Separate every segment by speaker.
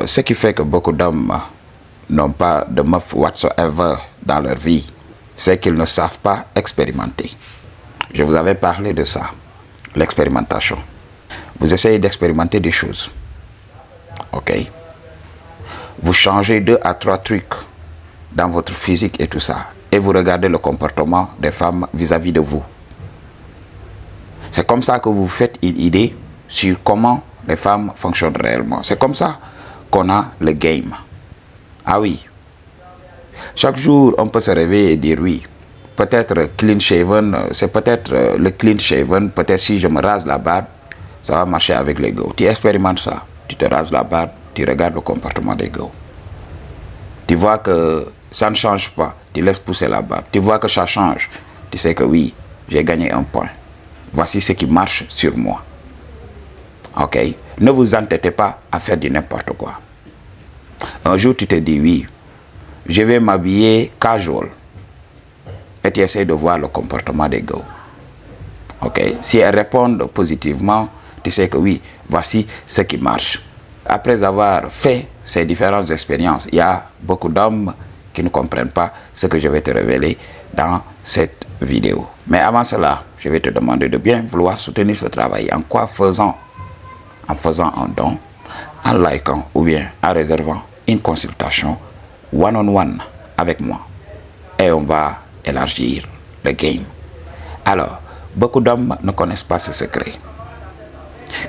Speaker 1: Ce qui fait que beaucoup d'hommes n'ont pas de meuf whatsoever dans leur vie, c'est qu'ils ne savent pas expérimenter. Je vous avais parlé de ça, l'expérimentation. Vous essayez d'expérimenter des choses. Ok? Vous changez 2 à 3 trucs dans votre physique et tout ça. Et vous regardez le comportement des femmes vis-à-vis de vous. C'est comme ça que vous faites une idée sur comment les femmes fonctionnent réellement. C'est comme ça qu'on a le game. Ah oui. Chaque jour, on peut se réveiller et dire oui. Peut-être clean shaven, c'est peut-être le clean shaven. Peut-être si je me rase la barbe, ça va marcher avec les gars. Tu expérimentes ça. Tu te rases la barbe, tu regardes le comportement des gars. Tu vois que ça ne change pas, tu laisses pousser la barbe. Tu vois que ça change, tu sais que oui, j'ai gagné un point. Voici ce qui marche sur moi. Ok? Ne vous entêtez pas à faire du n'importe quoi. Un jour, tu te dis oui, je vais m'habiller casual. Et tu essaies de voir le comportement des gars. Ok? Si elles répondent positivement, tu sais que oui, voici ce qui marche. Après avoir fait ces différentes expériences, il y a beaucoup d'hommes qui ne comprennent pas ce que je vais te révéler dans cette vidéo. Mais avant cela, je vais te demander de bien vouloir soutenir ce travail. En quoi faisant? En faisant un don, en likant ou bien en réservant une consultation one-on-one avec moi. Et on va élargir le game. Alors, beaucoup d'hommes ne connaissent pas ce secret.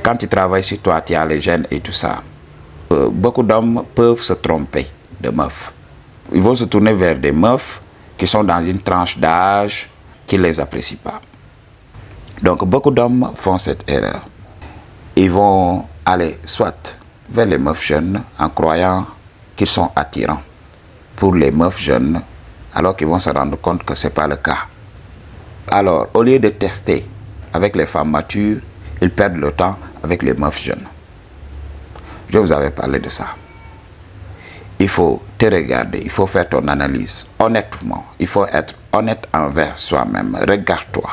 Speaker 1: Quand tu travailles sur toi, tu as les gènes et tout ça. Beaucoup d'hommes peuvent se tromper de meufs. Ils vont se tourner vers des meufs qui sont dans une tranche d'âge qui ne les apprécie pas. Donc beaucoup d'hommes font cette erreur. Ils vont aller soit vers les meufs jeunes en croyant qu'ils sont attirants pour les meufs jeunes, alors qu'ils vont se rendre compte que ce n'est pas le cas. Alors, au lieu de tester avec les femmes matures, ils perdent le temps avec les meufs jeunes. Je vous avais parlé de ça. Il faut te regarder, il faut faire ton analyse honnêtement. Il faut être honnête envers soi-même. Regarde-toi.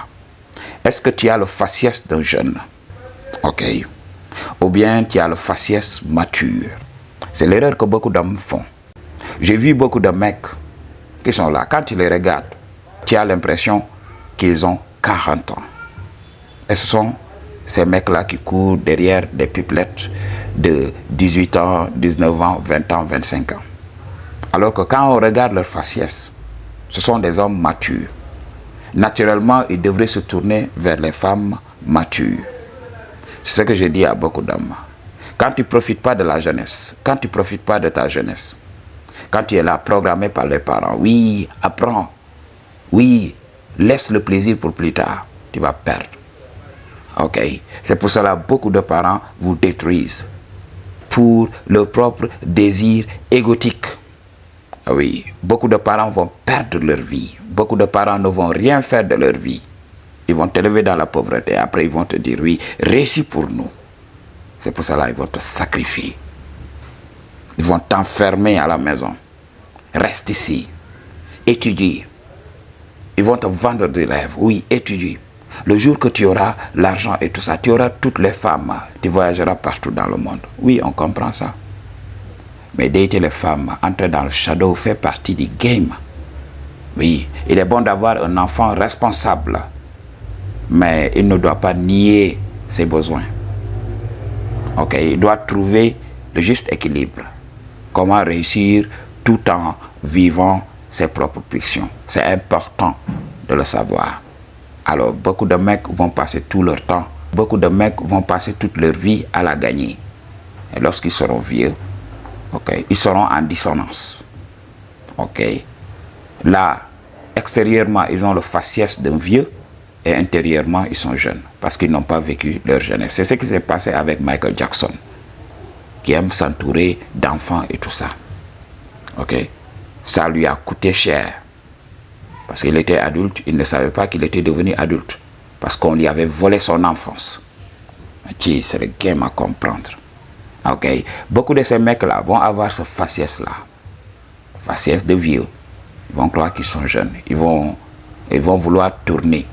Speaker 1: Est-ce que tu as le faciès d'un jeune? Ok. Ou bien tu as le faciès mature? C'est l'erreur que beaucoup d'hommes font. J'ai vu beaucoup de mecs qui sont là. Quand tu les regardes, tu as l'impression qu'ils ont 40 ans. Et ce sont ces mecs-là qui courent derrière des pipelettes de 18 ans, 19 ans, 20 ans, 25 ans. Alors que quand on regarde leur faciès, ce sont des hommes matures. Naturellement, ils devraient se tourner vers les femmes matures. C'est ce que je dis à beaucoup d'hommes. Quand tu ne profites pas de la jeunesse, quand tu ne profites pas de ta jeunesse, quand tu es là programmé par les parents, oui, apprends, oui, laisse le plaisir pour plus tard, tu vas perdre. Ok, c'est pour cela que beaucoup de parents vous détruisent pour leur propre désir égotique. Oui, beaucoup de parents vont perdre leur vie. Beaucoup de parents ne vont rien faire de leur vie. Ils vont t'élever dans la pauvreté. Après, ils vont te dire, oui, réussis pour nous. C'est pour cela qu'ils vont te sacrifier. Ils vont t'enfermer à la maison. Reste ici. Étudie. Ils vont te vendre des rêves. Oui, étudie. Le jour que tu auras l'argent et tout ça, tu auras toutes les femmes. Tu voyageras partout dans le monde. Oui, on comprend ça. Mais dater les femmes, entrer dans le shadow fait partie du game. Oui, il est bon d'avoir un enfant responsable. Mais il ne doit pas nier ses besoins. Ok, il doit trouver le juste équilibre. Comment réussir tout en vivant ses propres pulsions. C'est important de le savoir. Alors, beaucoup de mecs vont passer tout leur temps. Beaucoup de mecs vont passer toute leur vie à la gagner. Et lorsqu'ils seront vieux, ok, ils seront en dissonance. Ok. Là, extérieurement, ils ont le faciès d'un vieux et intérieurement, ils sont jeunes parce qu'ils n'ont pas vécu leur jeunesse. C'est ce qui s'est passé avec Michael Jackson, qui aime s'entourer d'enfants et tout ça. Ok. Ça lui a coûté cher. Parce qu'il était adulte, il ne savait pas qu'il était devenu adulte. Parce qu'on lui avait volé son enfance. Ok, c'est le game à comprendre. Ok, beaucoup de ces mecs-là vont avoir ce faciès-là. Faciès de vieux. Ils vont croire qu'ils sont jeunes. Ils vont vouloir tourner.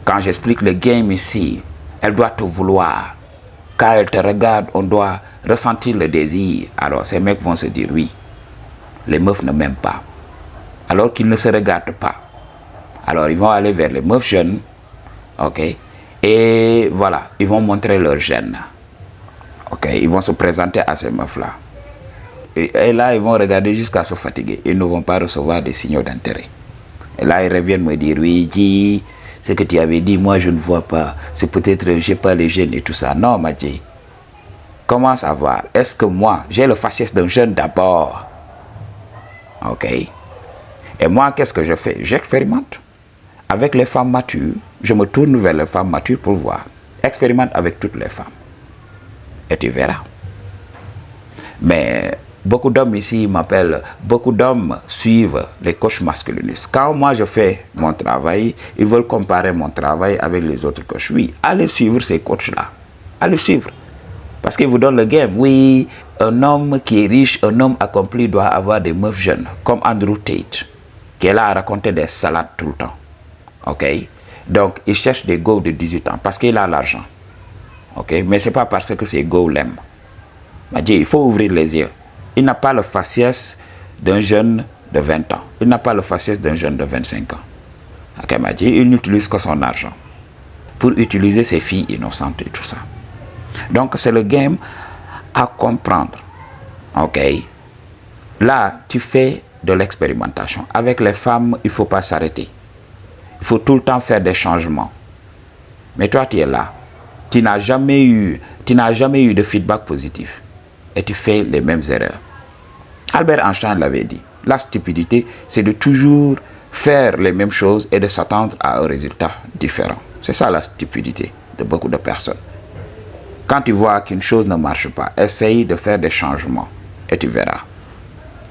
Speaker 1: Quand j'explique le game ici, elle doit te vouloir. Quand elles te regardent, on doit ressentir le désir. Alors ces mecs vont se dire oui, les meufs ne m'aiment pas. Alors qu'ils ne se regardent pas. Alors ils vont aller vers les meufs jeunes. Ok. Et voilà, ils vont montrer leur gêne. Ok. Ils vont se présenter à ces meufs-là. Et là, ils vont regarder jusqu'à se fatiguer. Ils ne vont pas recevoir des signaux d'intérêt. Et là, ils reviennent me dire, oui, dis, ce que tu avais dit, moi, je ne vois pas. C'est peut-être, j'ai pas les gènes et tout ça. Non, Madji. Commence à voir. Est-ce que moi, j'ai le faciès d'un jeune d'abord? Ok. Et moi, qu'est-ce que je fais? J'expérimente. Avec les femmes matures, je me tourne vers les femmes matures pour voir. Expérimente avec toutes les femmes. Et tu verras. Mais beaucoup d'hommes ici m'appellent, beaucoup d'hommes suivent les coachs masculinistes. Quand moi je fais mon travail, ils veulent comparer mon travail avec les autres coachs. Oui, allez suivre ces coachs-là. Allez suivre. Parce qu'ils vous donnent le game. Oui, un homme qui est riche, un homme accompli doit avoir des meufs jeunes. Comme Andrew Tate, qui est là à raconter des salades tout le temps. Ok? Donc, il cherche des go de 18 ans parce qu'il a l'argent. Ok? Mais ce n'est pas parce que ces go l'aiment. Il faut ouvrir les yeux. Il n'a pas le faciès d'un jeune de 20 ans. Il n'a pas le faciès d'un jeune de 25 ans. Ok, il n'utilise que son argent pour utiliser ses filles innocentes et tout ça. Donc, c'est le game à comprendre. Ok. Là, tu fais de l'expérimentation. Avec les femmes, il ne faut pas s'arrêter. Il faut tout le temps faire des changements. Mais toi, tu es là. Tu n'as jamais eu de feedback positif. Et tu fais les mêmes erreurs. Albert Einstein l'avait dit. La stupidité, c'est de toujours faire les mêmes choses et de s'attendre à un résultat différent. C'est ça la stupidité de beaucoup de personnes. Quand tu vois qu'une chose ne marche pas, essaye de faire des changements et tu verras.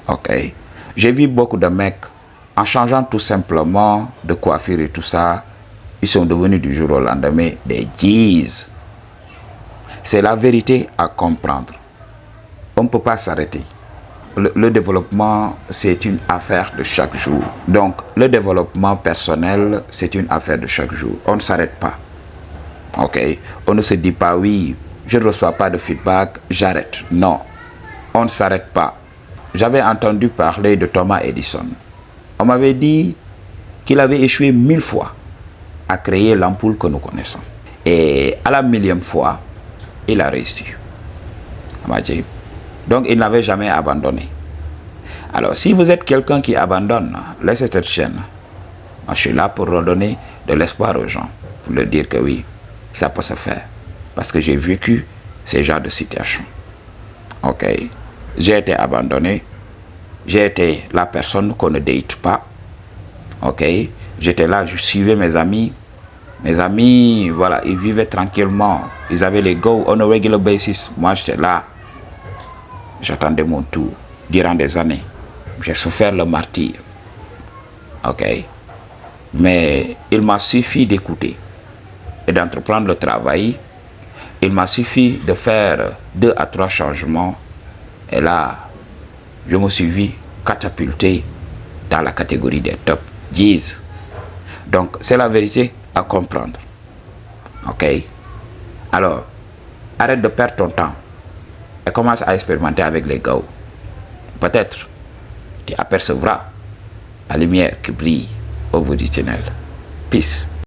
Speaker 1: Ok. J'ai vu beaucoup de mecs, en changeant tout simplement de coiffure et tout ça, ils sont devenus du jour au lendemain des G's. C'est la vérité à comprendre. On ne peut pas s'arrêter. Le développement, c'est une affaire de chaque jour. Donc, le développement personnel, c'est une affaire de chaque jour. On ne s'arrête pas. Ok? On ne se dit pas, oui, je ne reçois pas de feedback, j'arrête. Non, on ne s'arrête pas. J'avais entendu parler de Thomas Edison. On m'avait dit qu'il avait échoué 1000 fois à créer l'ampoule que nous connaissons. Et à la 1000e fois, il a réussi. On m'a dit. Donc, il n'avait jamais abandonné. Alors, si vous êtes quelqu'un qui abandonne, laissez cette chaîne. Moi, je suis là pour redonner de l'espoir aux gens. Pour leur dire que oui, ça peut se faire. Parce que j'ai vécu ces genres de situations. Ok. J'ai été abandonné. J'ai été la personne qu'on ne date pas. Ok. J'étais là, je suivais mes amis. Mes amis, voilà, ils vivaient tranquillement. Ils avaient les go on a regular basis. Moi, j'étais là. J'attendais mon tour durant des années. J'ai souffert le martyre. Ok. Mais il m'a suffi d'écouter et d'entreprendre le travail. Il m'a suffi de faire 2 à 3 changements. Et là, je me suis vu catapulté dans la catégorie des top 10. Donc, c'est la vérité à comprendre. Ok. Alors, arrête de perdre ton temps. Et commence à expérimenter avec les gars. Peut-être tu apercevras la lumière qui brille au bout du tunnel. Peace.